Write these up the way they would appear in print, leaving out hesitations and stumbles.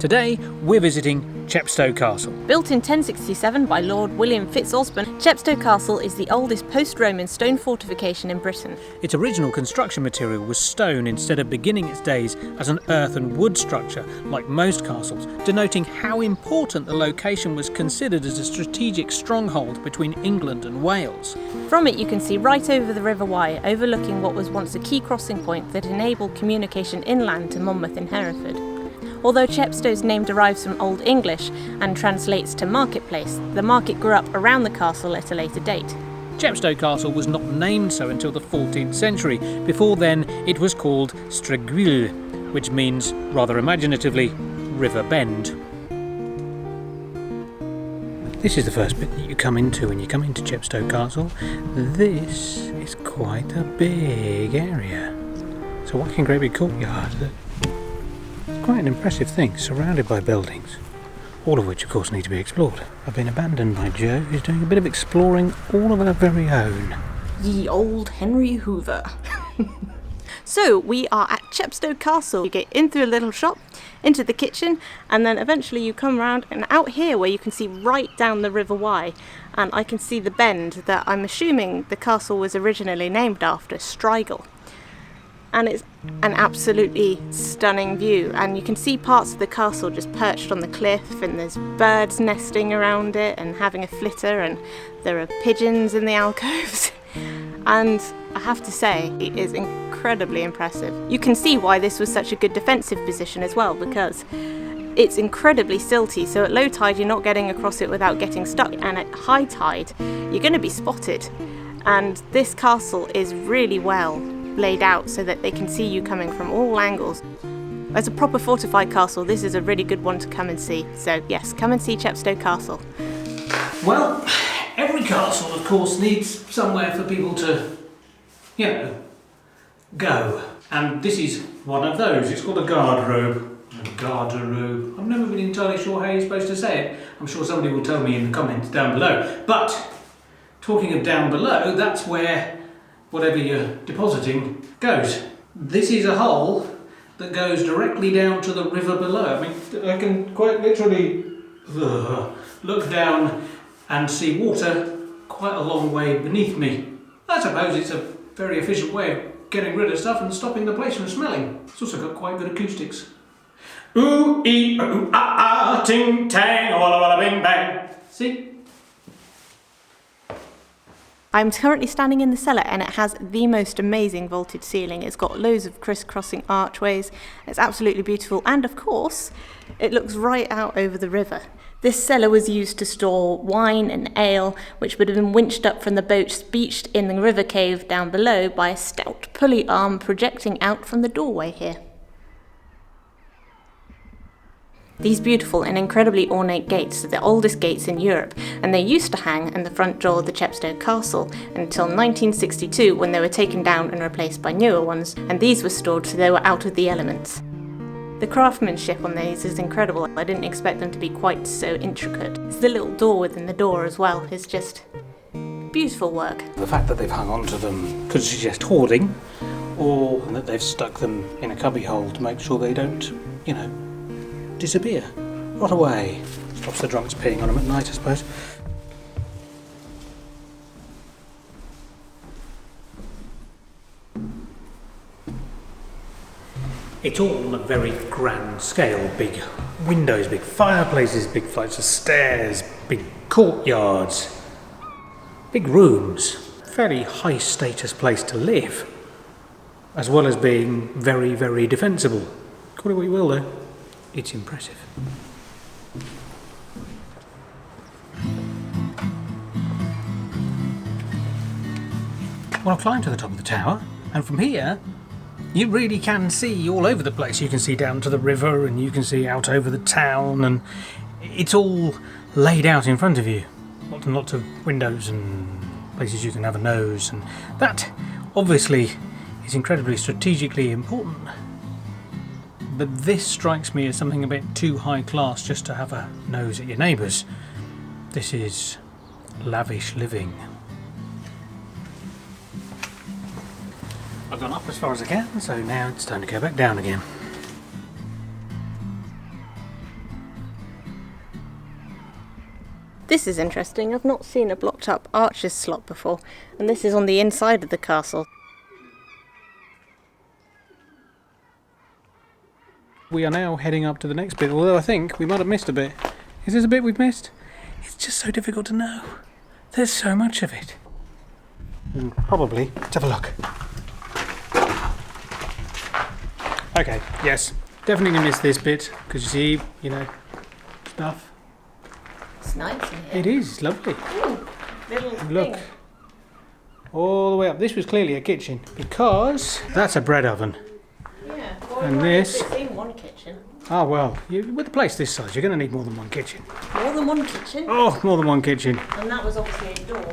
Today, we're visiting Chepstow Castle. Built in 1067 by Lord William FitzOsbern, Chepstow Castle is the oldest post-Roman stone fortification in Britain. Its original construction material was stone instead of beginning its days as an earth and wood structure, like most castles, denoting how important the location was considered as a strategic stronghold between England and Wales. From it you can see right over the River Wye, overlooking what was once a key crossing point that enabled communication inland to Monmouth in Hereford. Although Chepstow's name derives from Old English and translates to marketplace, the market grew up around the castle at a later date. Chepstow Castle was not named so until the 14th century. Before then, it was called Striguil, which means, rather imaginatively, river bend. This is the first bit that you come into when you come into Chepstow Castle. This is quite a big area. It's a whacking great big courtyard. Quite an impressive thing, surrounded by buildings, all of which of course need to be explored. I've been abandoned by Joe, who's doing a bit of exploring all of our very own. Ye old Henry Hoover. So we are at Chepstow Castle. You get in through a little shop, into the kitchen, and then eventually you come round and out here where you can see right down the River Wye, and I can see the bend that I'm assuming the castle was originally named after, Striguil. And it's an absolutely stunning view, and you can see parts of the castle just perched on the cliff, and there's birds nesting around it and having a flitter, and there are pigeons in the alcoves. And I have to say, it is incredibly impressive. You can see why this was such a good defensive position as well, because it's incredibly silty, so at low tide you're not getting across it without getting stuck, and at high tide you're going to be spotted. And this castle is really well laid out so that they can see you coming from all angles. As a proper fortified castle, this is a really good one to come and see. So yes, come and see Chepstow Castle. Well, every castle of course needs somewhere for people to, go. And this is one of those. It's called a garderobe. A garderobe. I've never been entirely sure how you're supposed to say it. I'm sure somebody will tell me in the comments down below. But talking of down below, that's where whatever you're depositing goes. This is a hole that goes directly down to the river below. I mean, I can quite literally look down and see water quite a long way beneath me. I suppose it's a very efficient way of getting rid of stuff and stopping the place from smelling. It's also got quite good acoustics. Ooh, ee, ooh, ah, ah, ting, tang, walla, walla, bing, bang. See? I'm currently standing in the cellar, and it has the most amazing vaulted ceiling. It's got loads of crisscrossing archways. It's absolutely beautiful, and of course it looks right out over the river. This cellar was used to store wine and ale, which would have been winched up from the boats beached in the river cave down below by a stout pulley arm projecting out from the doorway here. These beautiful and incredibly ornate gates are the oldest gates in Europe, and they used to hang in the front door of the Chepstow Castle until 1962, when they were taken down and replaced by newer ones, and these were stored so they were out of the elements. The craftsmanship on these is incredible. I didn't expect them to be quite so intricate. It's the little door within the door as well. It's just beautiful work. The fact that they've hung on to them could suggest hoarding, or that they've stuck them in a cubbyhole to make sure they don't, disappear. Rot away. Stops the drunks peeing on them at night, I suppose. It's all on a very grand scale. Big windows, big fireplaces, big flights of stairs, big courtyards, big rooms. Fairly high status place to live, as well as being very, very defensible. Call it what you will though. It's impressive. Well, I've climbed to the top of the tower, and from here you really can see all over the place. You can see down to the river, and you can see out over the town, and it's all laid out in front of you. Lots and lots of windows and places you can have a nose, and that obviously is incredibly strategically important. But this strikes me as something a bit too high class just to have a nose at your neighbours. This is lavish living. I've gone up as far as I can, so now it's time to go back down again. This is interesting. I've not seen a blocked up archer's slot before, and this is on the inside of the castle. We are now heading up to the next bit, although I think we might have missed a bit. Is this a bit we've missed? It's just so difficult to know. There's so much of it. And probably, let's have a look. Okay, yes, definitely missed this bit, because you see, you know, stuff. It's nice in here. It is, lovely. Ooh, little Look, thing. all the way up. This was clearly a kitchen, because that's a bread oven. Yeah, And this- It's in one kitchen. Ah, well, with a place this size, you're going to need more than one kitchen. More than one kitchen? Oh, more than one kitchen. And that was obviously a door.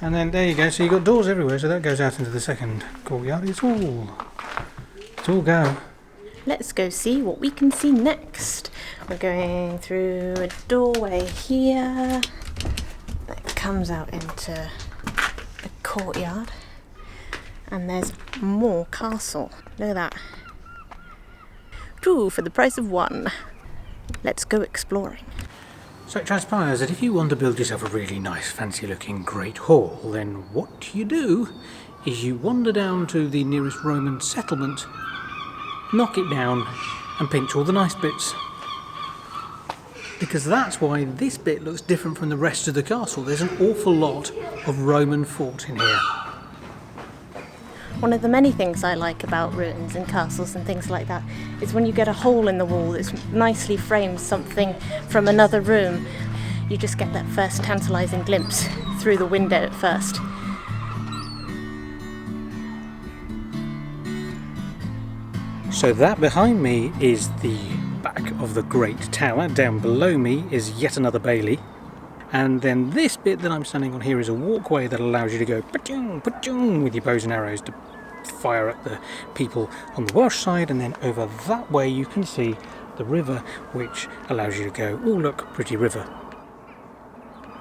And then there you go, so you've got doors everywhere, so that goes out into the second courtyard. It's all go. Let's go see what we can see next. We're going through a doorway here that comes out into the courtyard. And there's more castle. Look at that. 2 for the price of 1. Let's go exploring. So it transpires that if you want to build yourself a really nice, fancy-looking great hall, then what you do is you wander down to the nearest Roman settlement, knock it down, and pinch all the nice bits. Because that's why this bit looks different from the rest of the castle. There's an awful lot of Roman fort in here. One of the many things I like about ruins and castles and things like that is when you get a hole in the wall that's nicely frames something from another room. You just get that first tantalising glimpse through the window at first. So that behind me is the back of the Great Tower. Down below me is yet another bailey. And then this bit that I'm standing on here is a walkway that allows you to go pa-chung, pa-chung with your bows and arrows to fire at the people on the Welsh side, and then over that way you can see the river, which allows you to go, oh look, pretty river.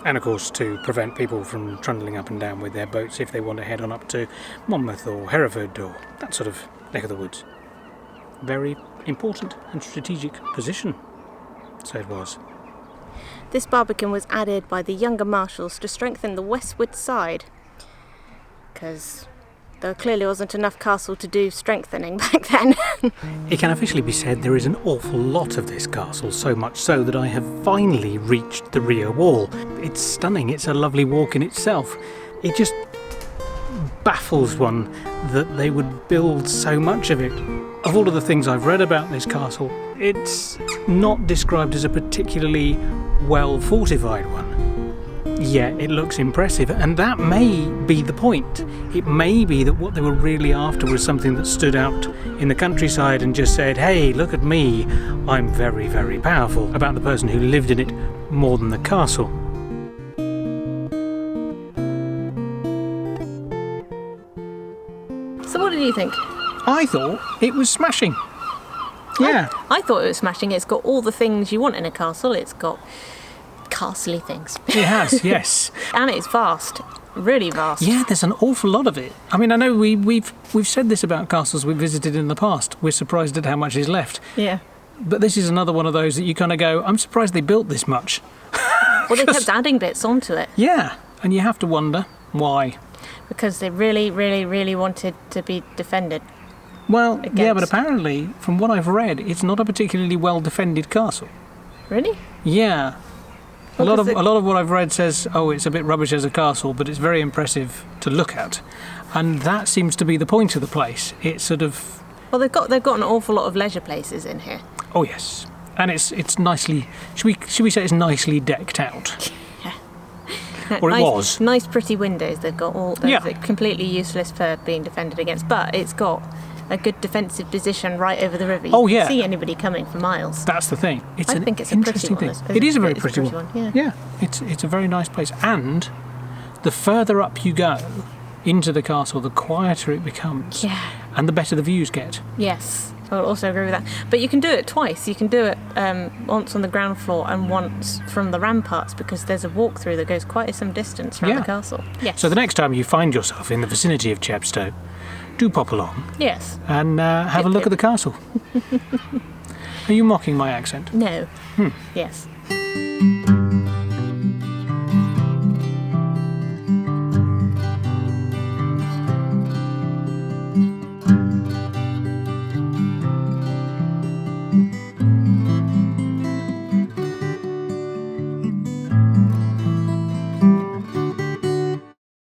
And of course to prevent people from trundling up and down with their boats if they want to head on up to Monmouth or Hereford or that sort of neck of the woods. Very important and strategic position, so it was. This barbican was added by the younger marshals to strengthen the westward side, because there clearly wasn't enough castle to do strengthening back then. It can officially be said there is an awful lot of this castle, so much so that I have finally reached the rear wall. It's stunning, it's a lovely walk in itself. It just baffles one that they would build so much of it. Of all of the things I've read about this castle, it's not described as a particularly well fortified one. Yet it looks impressive, and that may be the point. It may be that what they were really after was something that stood out in the countryside and just said, hey, look at me, I'm very, very powerful, about the person who lived in it more than the castle. So what did you think? I thought it was smashing. Yeah. I thought it was smashing. It's got all the things you want in a castle. It's got castle-y things. It has, yes. And it's vast. Really vast. Yeah, there's an awful lot of it. I mean, I know we've said this about castles we've visited in the past. We're surprised at how much is left. Yeah. But this is another one of those that you kind of go, I'm surprised they built this much. Well, they kept adding bits onto it. Yeah, and you have to wonder why. Because they really, really, really wanted to be defended. Well, yeah, but Against. apparently, from what I've read, it's not a particularly well-defended castle. Really? Yeah. A Well, lot 'cause of what I've read says, oh, it's a bit rubbish as a castle, but it's very impressive to look at. And that seems to be the point of the place. It's sort of... Well, they've got an awful lot of leisure places in here. Oh, yes. And it's nicely... Should we say it's nicely decked out? Or it was. Nice, pretty windows. They've got all those Yeah. completely useless for being defended against. But it's got a good defensive position right over the river. You Oh, can yeah. see anybody coming for miles. That's the thing. It's I an think it's a pretty interesting one. thing. It is a very It's pretty one. Yeah. Yeah, it's a very nice place. And the further up you go into the castle, the quieter it becomes. Yeah. And the better the views get. Yes. I'll also agree with that. But you can do it twice. You can do it once on the ground floor and once from the ramparts, because there's a walkthrough that goes quite some distance around Yeah. the castle. Yes. So the next time you find yourself in the vicinity of Chepstow, do pop along Yes. and have a look at the castle. Are you mocking my accent? No. Yes.